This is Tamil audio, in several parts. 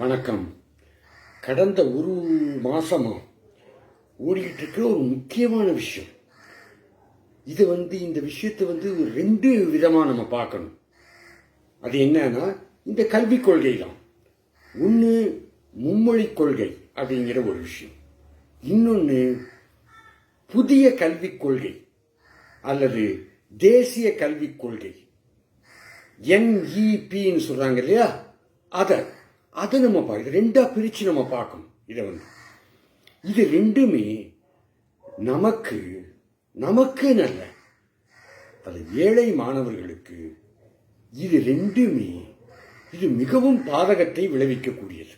வணக்கம். கடந்த ஒரு மாசமா ஓடிக்கிட்டு இருக்கிற ஒரு முக்கியமான விஷயம். இந்த விஷயத்தை ரெண்டு விதமா நம்ம பார்க்கணும். அது என்னன்னா, இந்த கல்விக் கொள்கை தான். ஒன்று மும்மொழி கொள்கை அப்படிங்கிற ஒரு விஷயம், இன்னொன்று புதிய கல்விக் கொள்கை அல்லது தேசிய கல்விக் கொள்கை, NEPன்னு சொல்றாங்க இல்லையா, அதை நம்ம பார்க்க ரெண்டா பிரிச்சு நம்ம பார்க்கணும். இது ரெண்டுமே நமக்கு நல்ல, அது ஏழை மாணவர்களுக்கு இது மிகவும் பாதகத்தை விளைவிக்கக்கூடியது.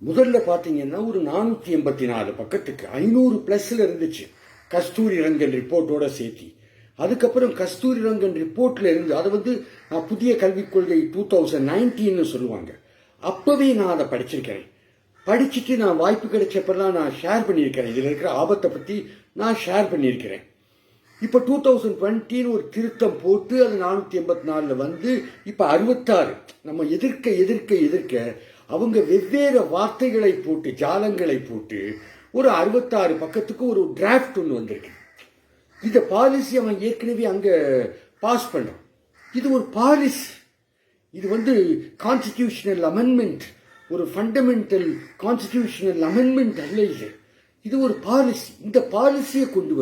முதல்ல பாத்தீங்கன்னா ஒரு 484 பக்கத்துக்கு 500+ இருந்துச்சு கஸ்தூரி ரங்கன் ரிப்போர்ட்டோட சேர்த்தி. அதுக்கப்புறம் கஸ்தூரி ரங்கன் ரிப்போர்ட்ல இருந்து அதை புதிய கல்விக் கொள்கை 2019 சொல்லுவாங்க. அப்பவே நான் அதை படிச்சிருக்கிறேன். படிச்சுட்டு நான் வாய்ப்பு கிடைச்சப்பெல்லாம் நான் ஷேர் பண்ணியிருக்கிறேன். இதுல இருக்கிற ஆபத்தை பத்தி நான் ஷேர் பண்ணியிருக்கிறேன். இப்ப 2020 ஒரு திருத்தம் போட்டு அது 484 இப்ப 66 நம்ம எதிர்க்க அவங்க வெவ்வேறு வார்த்தைகளை போட்டு ஜாலங்களை போட்டு ஒரு 66 பக்கத்துக்கு ஒரு டிராஃப்ட் ஒன்று வந்திருக்கு. இந்த பாலிசி அவன் ஏற்கனவே அங்க பாஸ் பண்ணான். இது ஒரு பாலிசி, இது கான்ஸ்டிடியூஷனல் அமெண்ட்மெண்ட், ஒரு ஃபண்டமெண்டல் கான்ஸ்டிடியூஷனல் அமெண்ட்மெண்ட் அல்ல. இது ஒரு பாலிசி. இந்த பாலிசியை கொண்டு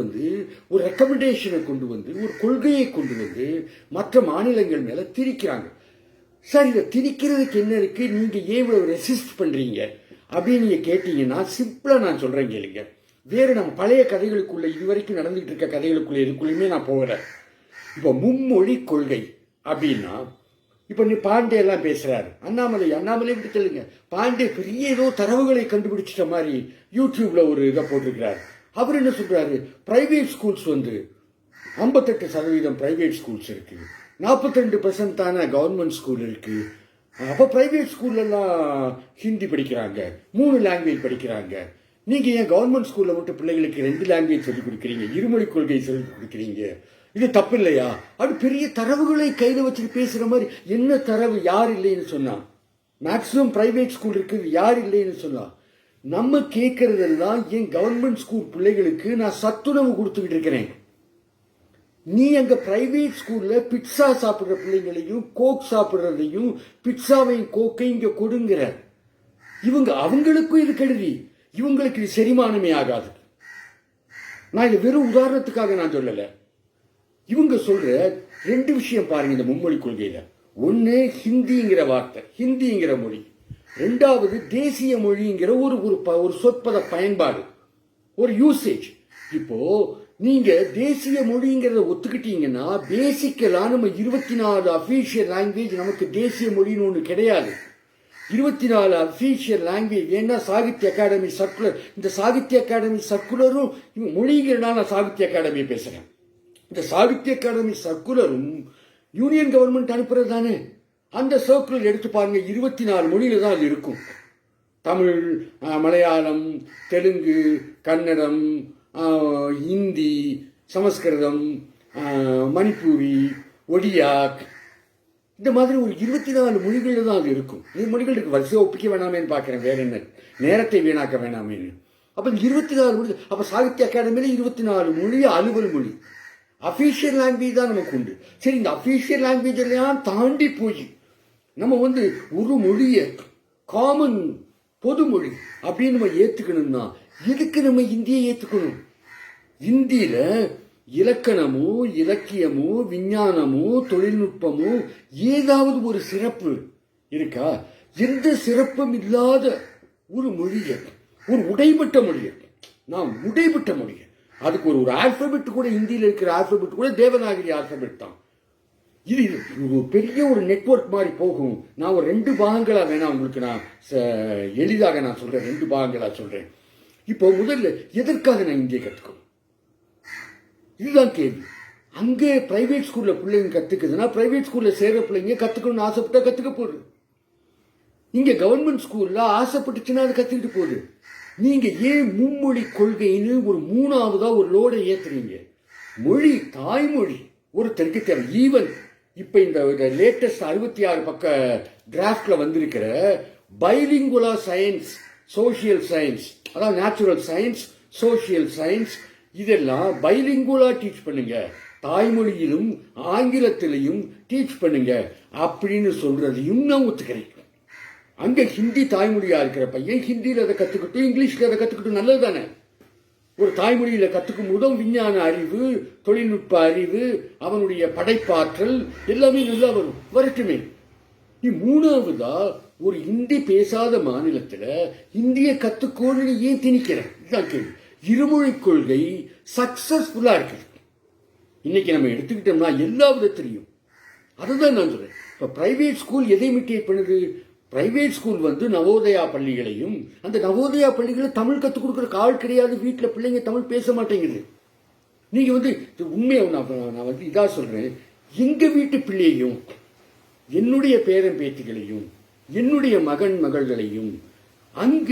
ஒரு ரெக்கமெண்டேஷனை கொண்டு ஒரு கொள்கையை கொண்டு மற்ற மாநிலங்கள் மேல திணிக்கிறாங்க. சார், இதை திணிக்கிறதுக்கு என்ன இருக்கு, நீங்க ஏன் இவ்வளவு ரெசிஸ்ட் பண்றீங்க அப்படின்னு நீங்க கேட்டீங்கன்னா, சிம்பிளா நான் சொல்றேன் கேளுங்க. வேற நம்ம பழைய கதைகளுக்குள்ள, இதுவரைக்கும் நடந்துட்டு இருக்க கதைகளுக்குள்ள எதுக்குள்ளயுமே நான் போகல. இப்ப மும்மொழி கொள்கை அப்படின்னா, இப்ப நீ பாண்டே எல்லாம் பேசுறாரு, அண்ணாமலை விட்டு சொல்லுங்க. பாண்டே பெரிய ஏதோ தரவுகளை கண்டுபிடிச்சிட்ட மாதிரி யூடியூப்ல ஒரு இதை போட்டிருக்கிறார். அவர் என்ன சொல்றாரு, பிரைவேட் ஸ்கூல்ஸ் 58% பிரைவேட் ஸ்கூல்ஸ் இருக்கு, 42% தானே கவர்மெண்ட் ஸ்கூல் இருக்கு. அப்ப பிரைவேட் ஸ்கூல்ல எல்லாம் ஹிந்தி படிக்கிறாங்க, 3 லாங்குவேஜ் படிக்கிறாங்க. நீங்க ஏன் கவர்மெண்ட் ஸ்கூல்ல மட்டும் பிள்ளைகளுக்கு 2 லாங்குவேஜ் சொல்லிக் கொடுக்குறீங்க, இருமொழி கொள்கை சொல்லிக் கொடுக்குறீங்க, இது தப்பு இல்லையா? அது பெரிய தரவுகளை கையில வச்சுட்டு பேசுற மாதிரி. என்ன தரவு? யார் இல்லைன்னு சொன்னா? மேக்சிமம் பிரைவேட் ஸ்கூல் இருக்கு, யார் இல்லைன்னு சொன்னா? நம்ம கேட்கறதெல்லாம், ஏன் கவர்மெண்ட் ஸ்கூல் பிள்ளைகளுக்கு நான் சத்துணவு கொடுத்துக்கிட்டு இருக்கிறேன், நீ அங்க பிரைவேட் ஸ்கூல்ல பிட்சா சாப்பிடுற பிள்ளைங்களையும் கோக் சாப்பிடுறதையும் பிட்சாவையும் கோக்கையும் இங்க கொடுங்கிற அவங்களுக்கும் இது கெடுதி, இவங்களுக்கு இது செரிமானமே ஆகாது. நான் இது வெறும் உதாரணத்துக்காக நான் சொல்லல. இவங்க சொல்ற 2 விஷயம் பாருங்க இந்த மும்மொழி கொள்கையில. ஒன்னு ஹிந்திங்கிற வார்த்தை, ஹிந்திங்கிற மொழி. 2வது தேசிய மொழிங்கிற ஒரு சொற்பத பயன்பாடு, ஒரு யூசேஜ். இப்போ நீங்க தேசிய மொழிங்கிறத ஒத்துக்கிட்டீங்கன்னா, பேசிக்கலா நம்ம 24 அபிஷியல் லாங்குவேஜ், நமக்கு தேசிய மொழின்னு ஒண்ணு கிடையாது. 24 அபிஷியல் லாங்குவேஜ். ஏன்னா சாகித்ய அகாடமி சர்க்குலர், இந்த சாகித்ய அகாடமி சர்க்குலரும் மொழிங்கிறனால நான் சாகித்ய அகாடமி பேசுறேன். இந்த சாகித்ய அகாடமி சர்க்குலரும் யூனியன் கவர்மெண்ட் அனுப்புறது தானே. அந்த சர்க்குலர் எடுத்து பாருங்க, 24 மொழியில தான் அது இருக்கும். தமிழ், மலையாளம், தெலுங்கு, கன்னடம், ஹிந்தி, சமஸ்கிருதம், மணிப்பூரி, ஒடியா, இந்த மாதிரி ஒரு 24 மொழிகள் தான் அது இருக்கும். இந்த மொழிகளுக்கு வரிசையை ஒப்பிக்க வேணாமேன்னு பாக்கிறேன், வேற என்ன நேரத்தை வீணாக்க வேணாமேன்னு. அப்ப 24 மொழி. அப்ப சாகித்ய அகாடமியில 24 மொழி அலுவல் மொழி, அபிஷியல் லாங்குவேஜ் தான் நமக்கு உண்டு. சரி, இந்த அபிஷியல் லாங்குவேஜ் எல்லாம் தாண்டி போய் நம்ம ஒரு மொழிய காமன் பொது மொழி அப்படின்னு நம்ம ஏத்துக்கணும்னா, எதுக்கு நம்ம இந்தியை ஏத்துக்கணும்? இந்தியில இலக்கணமோ இலக்கியமோ விஞ்ஞானமோ தொழில்நுட்பமோ ஏதாவது ஒரு சிறப்பு இருக்கா? எந்த சிறப்பும் இல்லாத ஒரு மொழிய, ஒரு உடைபட்ட மொழிய, நாம் உடைபட்ட மொழிய, அதுக்கு ஒரு ஆல்பபெட் கூட, இந்தியில இருக்கிற ஆல்பபெட் கூட தேவநாகரி ஆல்பபெட் தான். இது பெரிய ஒரு நெட்வொர்க் மாதிரி போகும். நான் ஒரு 2 பாகங்களா வேணா உங்களுக்கு நான் எளிதாக நான் சொல்றேன், 2 பாகங்களா சொல்றேன். இப்போ முதல்ல எதற்காக நான் இந்தியை கத்துக்கணும்? இதுதான் கேள்வி. அங்கே பிரைவேட் ஸ்கூல்ல பிள்ளைங்க கத்துக்குதுன்னா, பிரைவேட் ஸ்கூல்ல சேர்ற பிள்ளைங்க கத்துக்கணும்னு ஆசைப்பட்டா கத்துக்க போகுது. இங்க கவர்மெண்ட் ஸ்கூல்ல ஆசைப்பட்டுச்சுன்னா அது கத்துக்கிட்டு போகுது. நீங்க ஏன் மும்மொழி கொள்கைன்னு ஒரு 3ஆவதா ஒரு லோடை ஏத்துறீங்க? மொழி, தாய்மொழி ஒருத்தருக்கு தேவை. ஈவன் இப்ப இந்த லேட்டஸ்ட் 66 பக்க டிராஃப்ட்ல வந்திருக்கிற பைலிங்குலா சயின்ஸ், சோசியல் சயின்ஸ், அதாவது நேச்சுரல் சயின்ஸ், சோசியல் சயின்ஸ், இதெல்லாம் பைலிங்குலா டீச் பண்ணுங்க, தாய்மொழியிலும் ஆங்கிலத்திலையும் டீச் பண்ணுங்க அப்படின்னு சொல்றதையும் நான் ஒத்துக்கிறேன். அங்க ஹிந்தி தாய்மொழியா இருக்கிற பையன் ஹிந்தியில அதை கத்துக்கிட்டு இங்கிலீஷ்ல அதை கத்துக்கிட்டு நல்லது தானே. ஒரு தாய்மொழியில கத்துக்கும் போதும் விஞ்ஞான அறிவு, தொழில்நுட்ப அறிவு, அவனுடைய படைப்பாற்றல் எல்லாமே நல்லா வரும், வரட்டுமே. நீ மூணாவதா ஒரு ஹிந்தி பேசாத மாநிலத்துல இந்திய கத்துக்கோன்னு ஏன் திணிக்கிற? இதுதான் கேள்வி. இருமொழி கொள்கை சக்சஸ்ஃபுல்லா இருக்குது. இன்னைக்கு நம்ம எடுத்துக்கிட்டோம்னா எல்லா விதத்திலையும். அதுதான் நான் சொல்றேன். இப்ப பிரைவேட் ஸ்கூல் எதை இமிட்டேட் பண்ணுது? பிரைவேட் ஸ்கூல் வந்து நவோதயா பள்ளிகளையும், அந்த நவோதயா பள்ளிகளை தமிழ் கற்றுக் கொடுக்குற ஆள் கிடையாது. வீட்டில் பிள்ளைங்க தமிழ் பேச மாட்டேங்குது. நீங்க வந்து உண்மையை நான் வந்து இதா சொல்றேன். எங்க வீட்டு பிள்ளையையும், என்னுடைய பேரன் பேத்திகளையும், என்னுடைய மகன் மகள்களையும், அங்க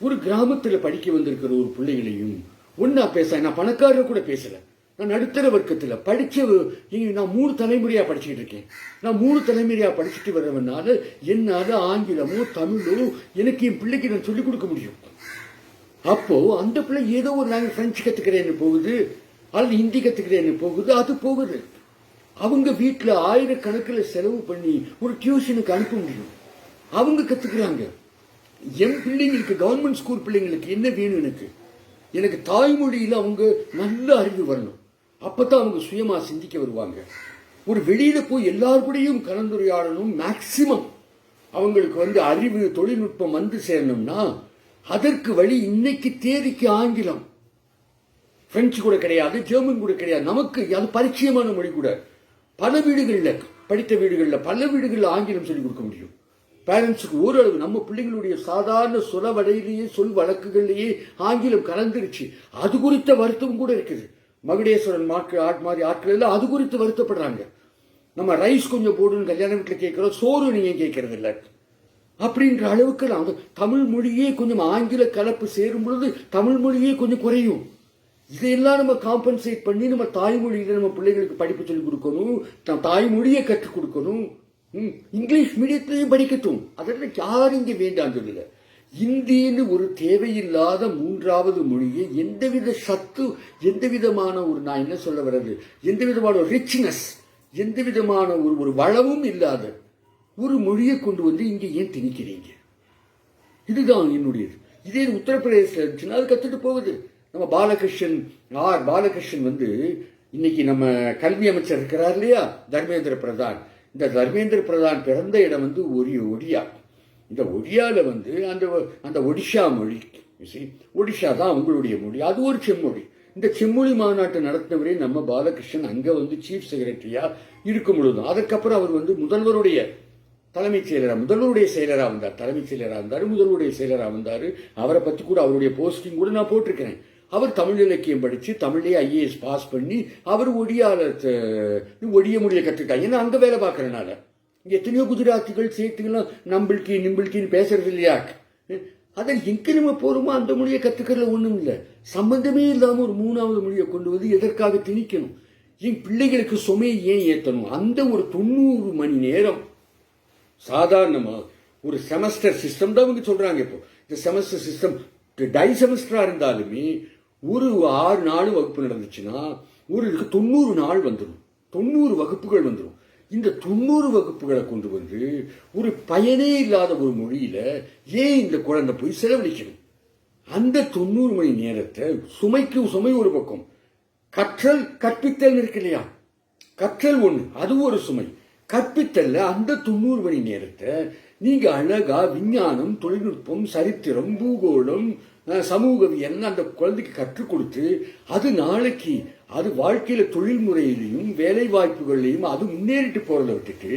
ஒரு கிராமத்தில் படிக்க வந்திருக்கிற ஒரு பிள்ளைகளையும் ஒன்னா பேச, நான் பணக்காரர் கூட பேசல, நான் நடுத்தர வர்க்கத்தில் படிச்ச, நான் 3 தலைமுறையா படிச்சுட்டு இருக்கேன். நான் 3 தலைமுறையா படிச்சுட்டு வர்றவனால என்னால ஆங்கிலமோ தமிழோ எனக்கு என் பிள்ளைக்கு நான் சொல்லிக் கொடுக்க முடியும். அப்போ அந்த பிள்ளை ஏதோ ஒரு நாங்கள் பிரெஞ்சு கத்துக்கிறேன்னு போகுது, அல்லது ஹிந்தி கத்துக்கிறேன்னு போகுது, அது போகுது. அவங்க வீட்டில் ஆயிரக்கணக்கில் செலவு பண்ணி ஒரு டியூஷனுக்கு அனுப்ப முடியும். அவங்க கத்துக்கிறாங்க. என் பிள்ளைங்களுக்கு, கவர்மெண்ட் ஸ்கூல் பிள்ளைங்களுக்கு என்ன வேணும்? எனக்கு தாய்மொழியில் அவங்க நல்ல அறிவு வரணும். அப்பதான் அவங்க சுயமா சிந்திக்க வருவாங்க. ஒரு வெளியில போய் எல்லாருக்கூடையும் கலந்துரையாடணும். மேக்சிமம் அவங்களுக்கு வந்து அறிவு, தொழில்நுட்பம் வந்து சேரணும்னா அதற்கு வழி இன்னைக்கு தேதிக்கு ஆங்கிலம். பிரெஞ்சு கூட கிடையாது, ஜெர்மன் கூட கிடையாது. நமக்கு அது பரிச்சயமான மொழி கூட. பல வீடுகளில், படித்த வீடுகளில், பல வீடுகளில் ஆங்கிலம் சொல்லிக் கொடுக்க முடியும். பேரண்ட்ஸுக்கு ஓரளவு நம்ம பிள்ளைங்களுடைய சாதாரண சொலவடையிலேயே, சொல் வழக்குகளிலேயே ஆங்கிலம் கலந்துருச்சு. அது குறித்த வருத்தம் கூட இருக்குது. மகுடேஸ்வரன் மாதிரி ஆட்கள் எல்லாம் அது குறித்து வருத்தப்படுறாங்க. நம்ம ரைஸ் கொஞ்சம் போடுன்னு கல்யாண வீட்டில் கேட்கிறோம், சோறு நீங்க கேட்கறது இல்லை அப்படின்ற அளவுக்கு தமிழ் மொழியே கொஞ்சம் ஆங்கில கலப்பு சேரும் பொழுது தமிழ் மொழியே கொஞ்சம் குறையும். இதையெல்லாம் நம்ம காம்பன்சேட் பண்ணி நம்ம தாய்மொழியில நம்ம பிள்ளைகளுக்கு படிப்பு சொல்லிக் கொடுக்கணும், தாய்மொழியை கற்றுக் கொடுக்கணும். இங்கிலீஷ் மீடியத்திலையும் படிக்கட்டும், அதெல்லாம் யாரும் இங்கே வேண்டாம் சொல்லல. இந்தின்னு ஒரு தேவையில்லாத 3வது மொழியை எந்தவித சத்து, எந்த விதமான ஒரு, நான் என்ன சொல்ல வர்றது, எந்த விதமான ரிச்னஸ், எந்த விதமான ஒரு வளமும் இல்லாத ஒரு மொழியை கொண்டு வந்து இங்கே ஏன் திணிக்கிறீங்க? இதுதான் என்னுடையது. இதே உத்தரப்பிரதேசத்தில் இருந்துச்சுன்னா அது கத்துட்டு போகுது. நம்ம பாலகிருஷ்ணன் வந்து இன்னைக்கு நம்ம கல்வி அமைச்சர் இருக்கிறார் இல்லையா, தர்மேந்திர பிரதான். இந்த தர்மேந்திர பிரதான் பிறந்த இடம் வந்து ஒடியா. இந்த ஒடியால வந்து அந்த ஒடிஷா மொழி, ஒடிஷா தான் அவங்களுடைய மொழி. அது ஒரு செம்மொழி. இந்த செம்மொழி மாநாட்டை நடத்தினவரே நம்ம பாலகிருஷ்ணன் அங்க வந்து சீஃப் செக்ரட்டரியா இருக்கும் பொழுதும். அதுக்கப்புறம் அவர் வந்து முதல்வருடைய செயலராக வந்தார். தலைமைச் செயலராக இருந்தார், முதல்வருடைய செயலராக வந்தார். அவரை பத்தி கூட, அவருடைய போஸ்டிங் கூட நான் போட்டிருக்கிறேன். அவர் தமிழ் இலக்கியம் படிச்சு தமிழ்லேயே IAS பாஸ் பண்ணி அவர் ஒடிய மொழியை கற்றுக்கிட்டாங்க. ஏன்னா அங்க வேலை பார்க்கறனால. இங்க எத்தனையோ குஜராத்திகள் சேர்த்துக்கலாம் நிம்பிள்கின்னு பேசுறது இல்லையா? அதை எங்க நம்ம போறோமோ அந்த மொழியை கத்துக்கிறதுல ஒண்ணும் இல்லை. சம்பந்தமே இல்லாம ஒரு 3வது மொழியை கொண்டு வந்து எதற்காக திணிக்கணும்? என் பிள்ளைகளுக்கு சுமையை ஏன் ஏற்றணும்? அந்த ஒரு 90 மணி நேரம் சாதாரணமா ஒரு செமஸ்டர் சிஸ்டம் தான் அவங்க சொல்றாங்க. இப்போ இந்த செமஸ்டர் சிஸ்டம் டை செமஸ்டரா இருந்தாலுமே ஒரு 6 நாள் வகுப்பு நடந்துச்சுன்னா ஒரு 90 நாள் வந்துடும், 90 வகுப்புகள் வந்துடும். இந்த 90 வகுப்புகளை கொண்டு வந்து ஒரு பயனே இல்லாத ஒரு மொழியில ஏன் இந்த குழந்தை போய் செலவழிக்கணும்? அந்த 90 மணி நேரத்தை சுமை ஒரு பக்கம், கற்பித்தல் இருக்கு இல்லையா, கற்றல் ஒண்ணு, அது ஒரு சுமை. கற்பித்தல்ல அந்த 90 மணி நேரத்தை நீங்க அழகா விஞ்ஞானம், தொழில்நுட்பம், சரித்திரம், பூகோளம், சமூகவியல் அந்த குழந்தைக்கு கற்றுக் கொடுத்து அது நாளைக்கு அது வாழ்க்கையில தொழில் முறையிலையும் வேலை வாய்ப்புகளையும் அது முன்னேறிட்டு போறதை விட்டுட்டு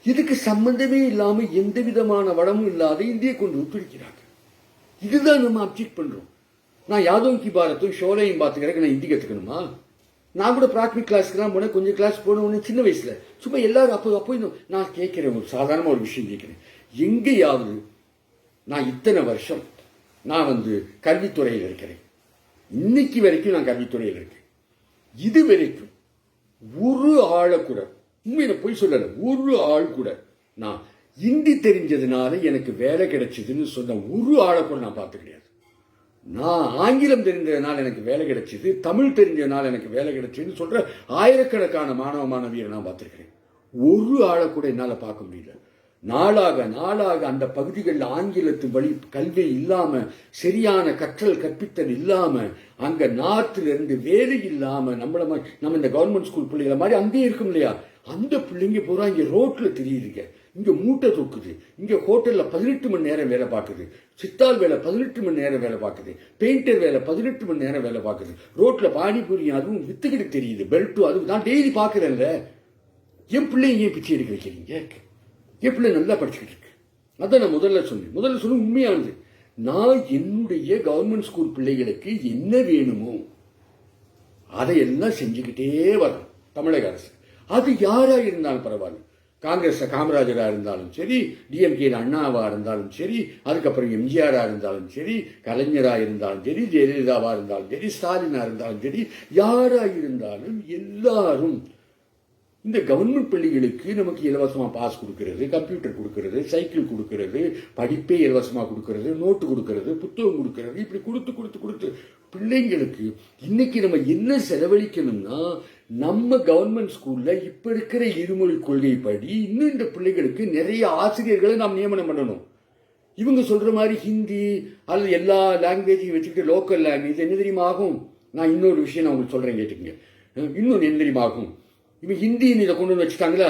இதுக்கு சம்பந்தமே இல்லாம எந்த விதமான வளமும் இல்லாத இந்தியை கொண்டு ஒத்துழைக்கிறாங்க. இதுதான் நம்ம அப்செக்ட் பண்றோம். நான் யாதவ் கி பாரத்தும் ஷோலையும் பார்த்துக்கிறேன். நான் ஹிந்தி கத்துக்கணுமா? நான் கூட பிராத்மிக் கிளாஸ்க்குலாம் போனேன், கொஞ்சம் கிளாஸ் போன சின்ன வயசுல சும்மா எல்லாரும் அப்போ நான் கேட்கிறேன், ஒரு சாதாரண ஒரு விஷயம் கேட்கிறேன். எங்கேயாவது நான் இத்தனை வருஷம் நான் வந்து கல்வித்துறையில் இருக்கிறேன், இன்னைக்கு வரைக்கும் நான் கல்வித்துறையில் இருக்கேன். இது வரைக்கும் ஒரு ஆளை கூட, உண்மையில போய் சொல்லல, ஒரு ஆள் கூட நான் ஹிந்தி தெரிஞ்சதுனால எனக்கு வேலை கிடைச்சதுன்னு சொன்ன ஒரு ஆளை கூட நான் பார்த்து கிடையாது. நான் ஆங்கிலம் தெரிஞ்சதுனால எனக்கு வேலை கிடைச்சது, தமிழ் தெரிஞ்சதுனால எனக்கு வேலை கிடைச்சதுன்னு சொல்ற ஆயிரக்கணக்கான மாணவ மாணவியரை நான் பார்த்திருக்கிறேன். ஒரு ஆளை கூட என்னால் பார்க்க முடியல. நாளாக நாளாக அந்த பகுதிகளில் ஆங்கிலத்து வழி கல்வி இல்லாம, சரியான கற்றல் கற்பித்தல் இல்லாம, அங்க நார்த்ல இருந்து வேலை இல்லாம, நம்ம இந்த கவர்மெண்ட் ஸ்கூல் பிள்ளைகளை மாதிரி அங்கேயே இருக்கும் இல்லையா, அந்த பிள்ளைங்க பூரா இங்க ரோட்ல தெரியுதுங்க. இங்க மூட்டை தூக்குது, இங்க ஹோட்டல்ல 18 மணி நேரம் வேலை பார்க்குது, சித்தால் வேலை 18 மணி நேரம் வேலை பார்க்குது, பெயிண்டர் வேலை 18 மணி நேரம் வேலை பார்க்குது, ரோட்ல பானிபூரி அதுவும் வித்துக்கிட்டு தெரியுது, பெல்ட்டும் அதுவும் நான் டெய்லி பார்க்குறேன்ல. என் பிள்ளைங்க ஏன் பிச்சை எடுக்க வைக்கிறீங்க? என் பிள்ளை நல்லா படிச்சுக்கிட்டு இருக்கு. அதான் நான் முதல்ல சொன்ன உண்மையானது. நான் என்னுடைய கவர்மெண்ட் ஸ்கூல் பிள்ளைகளுக்கு என்ன வேணுமோ அதையெல்லாம் செஞ்சுக்கிட்டே வரணும் தமிழக அரசு. அது யாரா இருந்தாலும் பரவாயில்ல, காங்கிரஸ் காமராஜரா இருந்தாலும் சரி, டிஎம்கே அண்ணாவா இருந்தாலும் சரி, அதுக்கப்புறம் எம்ஜிஆரா இருந்தாலும் சரி, கலைஞரா இருந்தாலும் சரி, ஜெயலலிதாவா இருந்தாலும் சரி, ஸ்டாலினா இருந்தாலும் சரி, யாரா இருந்தாலும் எல்லாரும் இந்த கவர்மெண்ட் பள்ளிகளுக்கு நமக்கு இலவசமா பாஸ் கொடுக்கிறது, கம்ப்யூட்டர் கொடுக்கிறது, சைக்கிள் கொடுக்கிறது, படிப்பே இலவசமா கொடுக்கிறது, நோட்டு கொடுக்கிறது, புத்தகம் கொடுக்கிறது, இப்படி கொடுத்து கொடுத்து கொடுத்து பிள்ளைங்களுக்கு இன்னைக்கு நம்ம என்ன செலவழிக்கணும்னா, நம்ம கவர்மெண்ட் ஸ்கூல்ல இப்ப இருக்கிற இருமொழி கொள்கை படி இன்னும் இந்த பிள்ளைகளுக்கு நிறைய ஆசிரியர்களை நாம் நியமனம் பண்ணணும். இவங்க சொல்ற மாதிரி ஹிந்தி அல்லது எல்லா லாங்குவேஜையும் வச்சுக்கிட்டு லோக்கல் லாங்குவேஜ் என்ன தெரியுமா ஆகும்? நான் இன்னொரு விஷயம் நான் உங்களுக்கு சொல்றேன், கேட்டுக்கங்க. இன்னொன்று என்ன தெரியுமா ஆகும்? இவன் ஹிந்தின்னு இதை கொண்டு வந்து வச்சுட்டாங்களா,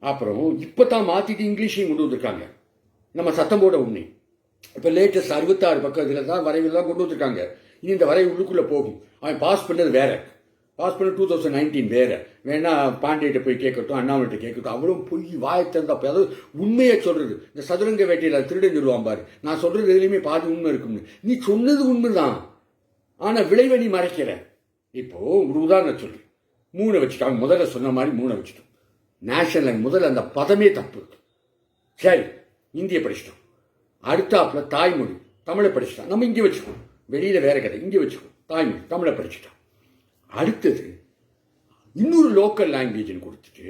அப்புறம் இப்பதான் மாத்திட்டு இங்கிலீஷையும் கொண்டு வந்திருக்காங்க. நம்ம சத்தம் போட உண்மை. இப்ப லேட்டஸ்ட் 66 பக்கத்துல தான் வரைவில் தான் கொண்டு வந்திருக்காங்க. இனி இந்த வரைவு உள்ளுக்குள்ள போகும். அவன் பாஸ் பண்ணது வேற, பாஸ் பண்ண 2019 வேற. வேணா பாண்டியிட்ட போய் கேட்கட்டும், அண்ணாமலை கேட்கட்டும். அவ்வளவு பொய் வாயை திறந்தா, அதாவது உண்மையை சொல்றது. இந்த சதுரங்க வேட்டையில திருடன் சொல்லுவான் பாரு, நான் சொல்றது எதுலையுமே பாதி உண்மை இருக்கும்னு. நீ சொன்னது உண்மைதான், ஆனா விளைவை நீ மறைக்கிற. இப்போ ஒரு உதாரணம் சொல்லு, 3 வச்சுட்டாங்க. முதல்ல சொன்ன மாதிரி 3 வச்சுட்டோம். நேஷனல் முதல்ல அந்த பதமே தப்பு. சரி, இந்திய படிச்சிட்டோம். அடுத்தாப்புல தாய்மொழி தமிழை படிச்சுட்டோம். நம்ம இங்கே வச்சுக்கோம், வெளியில வேற கதை. இங்கே வச்சுக்கோம் தாய்மொழி தமிழை படிச்சுட்டோம். அடுத்தது இன்னொரு லோக்கல் லாங்குவேஜ் கொடுத்துட்டு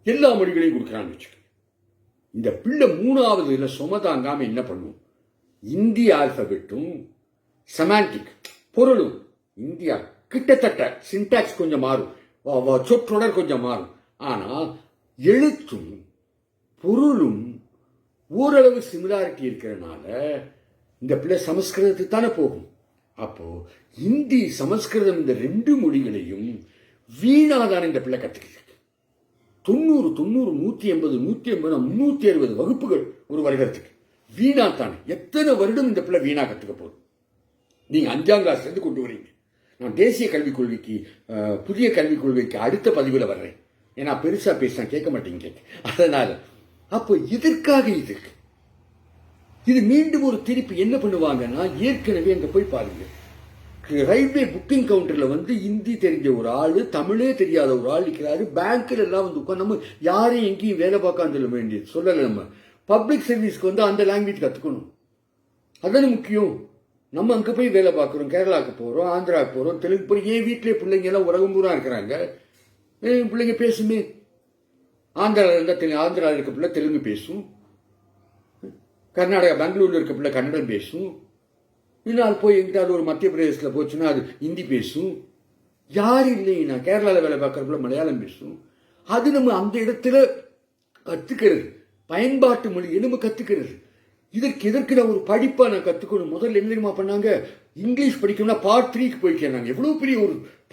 எல்லா மொழிகளையும் கொடுக்குறான்னு வச்சுக்கோங்க. இந்த பிள்ளை 3வது சுமதாங்காம என்ன பண்ணும்? இந்திய ஆல்பபெட்டும் செமாண்டிக் பொருளும் இந்தியா கிட்டத்தட்ட சின்டாக்ஸ் கொஞ்சம் மாறும், சொற்றொடர் கொஞ்சம் மாறும், ஆனா எழுத்தும் பொருளும் ஓரளவு சிமிலாரிட்டி இருக்கிறதுனால இந்த பிள்ளை சமஸ்கிருதத்துக்கு தானே போகும். அப்போ இந்தி சமஸ்கிருதம் இந்த 2 மொழிகளையும் வீணாதான இந்த பிள்ளை கத்துக்கிட்டு 90 180 360 வகுப்புகள் ஒரு வருடத்துக்கு வீணாத்தானே. எத்தனை வருடம் இந்த பிள்ளை வீணா கத்துக்க போகுது? நீங்க 5ஆம் கிளாஸ்ல இருந்து கொண்டு வரீங்க. நான் தேசிய கல்விக் கொள்கைக்கு புதிய கல்விக் கொள்கைக்கு அடுத்த பதிவில் வர்றேன். ஏன்னா பெருசா பேச கேட்க மாட்டீங்க. அதனால அப்போ இதற்காக இது மீண்டும் ஒரு திருப்பி என்ன பண்ணுவாங்கன்னா, ஏற்கனவே அங்க போய் பாருங்க, ரயில்வே புக்கிங் கவுண்டர்ல ஹிந்தி தெரிஞ்ச ஒரு ஆளு, தமிழே தெரியாத ஒரு ஆள் இருக்கிறாரு. பேங்க்ல எல்லாம் உட்காந்து நம்ம யாரையும் எங்கேயும் வேலை பார்க்காம சொல்ல வேண்டியது சொல்லல. நம்ம பப்ளிக் சர்வீஸ்க்கு அந்த லாங்குவேஜ் கத்துக்கணும், அதான முக்கியம். நம்ம அங்க போய் வேலை பார்க்கிறோம், கேரளாவுக்கு போறோம், ஆந்திராவுக்கு போறோம், தெலுங்கு போறோம். ஏன் வீட்டிலே பிள்ளைங்க எல்லாம் உலகம் பூரா இருக்கிறாங்க, பிள்ளைங்க பேசுமே. ஆந்திராவில் இருந்தால் ஆந்திராவில் இருக்க பிள்ளை தெலுங்கு பேசும், கர்நாடகா பெங்களூர்ல இருக்க பிள்ளை கன்னடம் பேசும், இன்னும் போய் எங்கிட்டாவது ஒரு மத்திய பிரதேசத்தில் போச்சுன்னா அது ஹிந்தி பேசும். யார் இல்லைன்னா கேரளாவில் வேலை பார்க்குற பிள்ளை மலையாளம் பேசும். அது நம்ம அந்த இடத்துல கத்துக்கிறது, பயன்பாட்டு மொழியை நம்ம கத்துக்கிறது. இதற்கு நான் ஒரு படிப்பா நான் கத்துக்கணும். முதல்ல என்ன தெரியுமா பண்ணாங்க? இங்கிலீஷ் படிக்கணும்னா பார்ட் 3க்கு போய் கேட்டாங்க. எவ்வளவு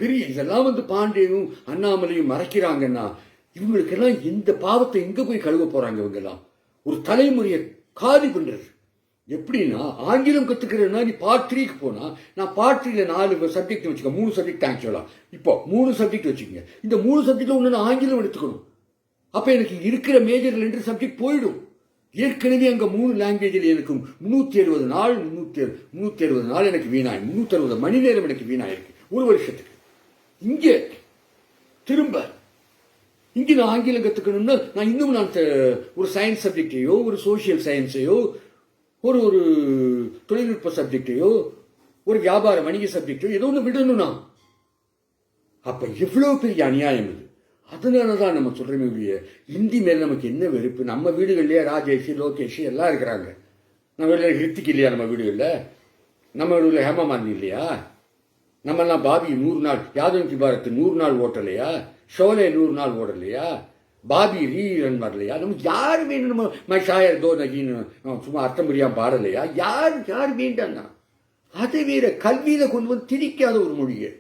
பெரிய இதெல்லாம் பாண்டியனும் அண்ணாமலையும் மறைக்கிறாங்கன்னா, இவங்களுக்கெல்லாம் எந்த பாவத்தை எங்க போய் கழுவ போறாங்க? இவங்க எல்லாம் ஒரு தலைமுறையை காலி பண்றது. எப்படின்னா, ஆங்கிலம் கத்துக்கிறதுனா நீ பார்ட் 3க்கு போனா, நான் பார்ட் 3ல 4 சப்ஜெக்ட் வச்சுக்க, 3 சப்ஜெக்ட் ஆக்சுவலா இப்போ 3 சப்ஜெக்ட் வச்சுக்கோங்க. இந்த 3 சப்ஜெக்ட்ல ஒண்ணு நான் ஆங்கிலம் எடுத்துக்கணும். அப்ப எனக்கு இருக்கிற மேஜர் 2 சப்ஜெக்ட் போயிடும். ஏற்கனவே அங்க 3 லாங்குவேஜில் எனக்கு 370 நாள் 360 நாள் எனக்கு வீணாய், 360 மணி நேரம் எனக்கு வீணாயிருக்கு ஒரு வருஷத்துக்கு. இங்க திரும்ப இங்க நான் ஆங்கிலம் கத்துக்கணும்னா, நான் இன்னும் ஒரு சயின்ஸ் சப்ஜெக்டையோ, ஒரு சோசியல் சயின்ஸையோ, ஒரு தொழில்நுட்ப சப்ஜெக்டையோ, ஒரு வியாபார வணிக சப்ஜெக்டையோ ஏதோ ஒன்று விடணும் நான். அப்ப எவ்வளவு பெரிய அநியாயம் இது. அதனாலதான் நம்ம சொல்றோமே ஒழிய ஹிந்தி மேல நமக்கு என்ன வெறுப்பு. நம்ம வீடுகள்லயே ராஜேஷ், லோகேஷ் எல்லாம் இருக்கிறாங்க. நம்ம வீடுல ஹிருத்திக் இல்லையா? நம்ம வீடுகள்ல நம்ம வீடுல ஹேமா மாலினி இல்லையா? நம்ம எல்லாம் பாபி 100 நாள், யாதவ் கி பாரத் 100 நாள் ஓட்டலையா? ஷோலே 100 நாள் ஓடலையா? பாபி ரீரன் வரலையா? நமக்கு யாரு வேணும்? நம்ம மை ஷாயர் தோ நகின்னு சும்மா அர்த்தம் புரியாம பாடலையா? யார் வேண்டாம்னா அதை வேற கல்வியில கொண்டு வந்து திணிக்காத ஒரு மொழியை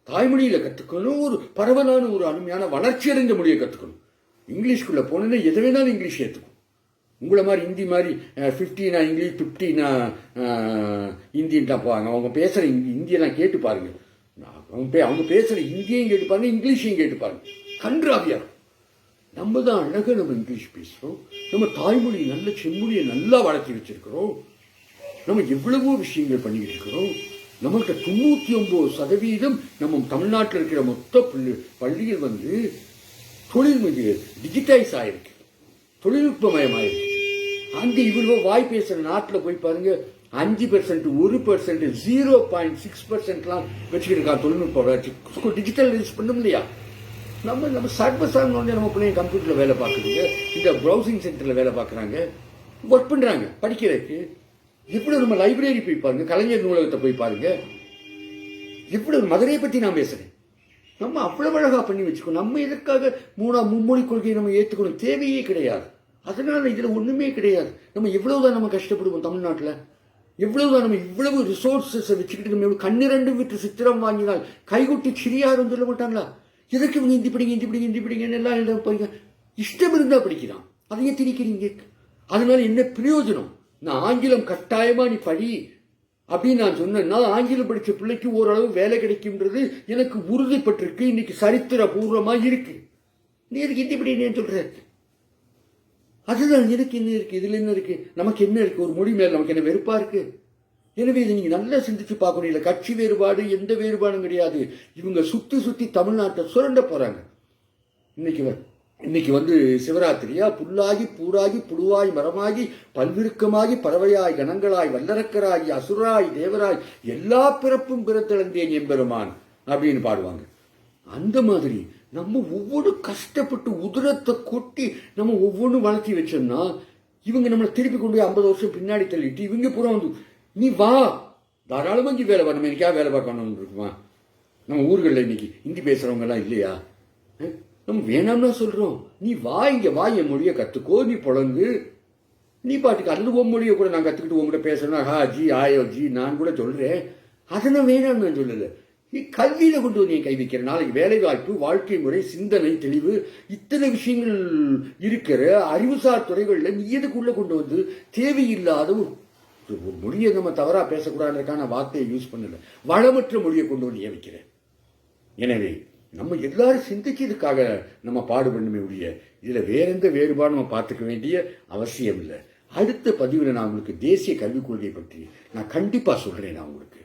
தாய்மொழியில கத்துக்கணும். ஒரு பரவலான ஒரு அருமையான வளர்ச்சி அடைந்த மொழியை கத்துக்கணும். இங்கிலீஷ்குள்ள போனோன்னா எதை வேணாலும் இங்கிலீஷ் ஏற்றுக்கும். உங்களை மாதிரி ஹிந்தி மாதிரி 50 இங்கிலீஷ் 50 ஹிந்தின்ட்டா போவாங்க. அவங்க பேசுற ஹிந்தியெல்லாம் கேட்டு பாருங்க. அவங்க பேசுற ஹிந்தியையும் கேட்டு பாருங்க, இங்கிலீஷையும் கேட்டு பாருங்க. கன்றாவியா நம்ம தான் அழகாக நம்ம இங்கிலீஷ் பேசுறோம். நம்ம தாய்மொழி நல்ல செம்மொழியை நல்லா வளர்த்தி வச்சிருக்கிறோம். நம்ம எவ்வளவோ விஷயங்கள் பண்ணிக்கிட்டு இருக்கிறோம். நம்மள்கிட்ட 99% நம்ம தமிழ்நாட்டில் இருக்கிற மொத்த பள்ளிகள் வந்து டிஜிட்டைஸ் ஆயிருக்கு, தொழில்நுட்பமயமாயிருக்கு. அங்க இவ்வளவு வாய் பேசுற நாட்டில் போய் பாருங்க 5%, 1%, 0.6% வச்சுக்கிட்டு இருக்கா தொழில்நுட்ப வளர்ச்சி. டிஜிட்டலைஸ் பண்ணும் இல்லையா? நம்ம சர்வசாதாரண நம்ம பிள்ளைங்க கம்ப்யூட்டர்ல வேலை பார்க்குறீங்க, இந்த ப்ரௌசிங் சென்டர்ல வேலை பார்க்குறாங்க, ஒர்க் பண்றாங்க படிக்கிறதுக்கு. எப்படி நம்ம லைப்ரரி போய் பாருங்க, கலைஞர் நூலகத்தை போய் பாருங்க. எப்படி மதுரையை பத்தி நான் பேசுறேன். நம்ம அவ்வளவு அழகா பண்ணி வச்சுக்கணும். நம்ம எதற்காக மும்மொழி கொள்கையை நம்ம ஏற்றுக்கணும்? தேவையே கிடையாது. அதனால இதுல ஒண்ணுமே கிடையாது. நம்ம எவ்வளவுதான் நம்ம கஷ்டப்படுவோம் தமிழ்நாட்டில், எவ்வளவுதான் நம்ம இவ்வளவு ரிசோர்சஸ் வச்சுக்கிட்டு நம்ம கண்ணிரண்டு விட்டு சித்திரம் வாங்கினால் கைகுட்டி சிறியாரும் சொல்ல மாட்டாங்களா? எதற்கு இவங்க இந்தி படிங்கன்னு எல்லாம் எழுத போறீங்க. இஷ்டம் இருந்தா படிக்கிறான், அதையே திணிக்கிறீங்க. அதனால என்ன பிரயோஜனம்? நான் ஆங்கிலம் கட்டாயமா நீ படி அப்படின்னு நான் சொன்னேன்னா ஆங்கிலம் படிச்ச பிள்ளைக்கு ஓரளவு வேலை கிடைக்கும்ன்றது எனக்கு உறுதிப்பட்டிருக்கு. இன்னைக்கு சரித்திர பூர்வமா இருக்கு. நீ எதுக்கு ஹிந்தி படின்னு சொல்ற? அதுதான் எனக்கு என்ன இருக்கு, இதுல என்ன இருக்கு, நமக்கு என்ன இருக்கு? ஒரு மொழி மேல நமக்கு என்ன வெறுப்பா இருக்கு? எனவே இதை நீங்க நல்லா சிந்திச்சு பார்க்கணும். இல்லை கட்சி வேறுபாடு எந்த வேறுபாடும் கிடையாது. இவங்க சுத்தி தமிழ்நாட்டை சுரண்ட போறாங்க. இன்னைக்கு வந்து சிவராத்திரியா, புல்லாகி பூராகி புழுவாய் மரமாகி பல்விருக்கமாகி பறவையாய் கணங்களாய் வல்லரக்கராய் அசுராய் தேவராய் எல்லா பிறப்பும் பிறத்தெழுந்தேன் எம்பெருமான் அப்படின்னு பாடுவாங்க. அந்த மாதிரி நம்ம ஒவ்வொரு கஷ்டப்பட்டு உதிரத்தை கொட்டி நம்ம ஒவ்வொன்றும் வளர்த்தி வச்சோம்னா இவங்க நம்மளை திருப்பி கொண்டு போய் 50 வருஷம் பின்னாடி தள்ளிட்டு இவங்க பூரா வந்து நீ வா தாராளமா இங்கே வேலை பண்ணணும், எனக்காக வேலை பார்க்கணும்னு இருக்குமா? நம்ம ஊர்களில் இன்னைக்கு ஹிந்தி பேசுறவங்க எல்லாம் இல்லையா? நம்ம வேணாம்னா சொல்றோம். நீ வா, இங்க வா, என் மொழியை கத்துக்கோ, நீ புலங்கு, நீ பாட்டுக்கு அல்லது உன் மொழியை கூட நான் கத்துக்கிட்டு உங்ககிட்ட பேசுறேன்னா ஹா ஜி ஆயோ ஜி நான் கூட சொல்றேன். அதை நான் வேணாம்னு நான் சொல்லல. நீ கல்வியில கொண்டு வந்து கை வைக்கிற நாளைக்கு வேலை வாய்ப்பு, வாழ்க்கை முறை, சிந்தனை தெளிவு, இத்தனை விஷயங்கள் இருக்கிற அறிவுசார் துறைகளில் நீ எதுக்குள்ள கொண்டு வந்து தேவையில்லாத ஒரு மொழியை நம்ம தவறா பேசக்கூடாதுக்கான வார்த்தையை யூஸ் பண்ணல, வளமற்ற மொழியை கொண்டு வந்து வைக்கிறேன். எனவே நம்ம எல்லாரும் சிந்திச்சதுக்காக நம்ம பாடுபடணுமே ஒழிய இதுல வேற எந்த வேறுபாடும் நம்ம பார்த்துக்க வேண்டிய அவசியம் இல்லை. அடுத்த பதிவில் நான் உங்களுக்கு தேசிய கல்விக் கொள்கை பற்றி நான் கண்டிப்பா சொல்றேன். நான் உங்களுக்கு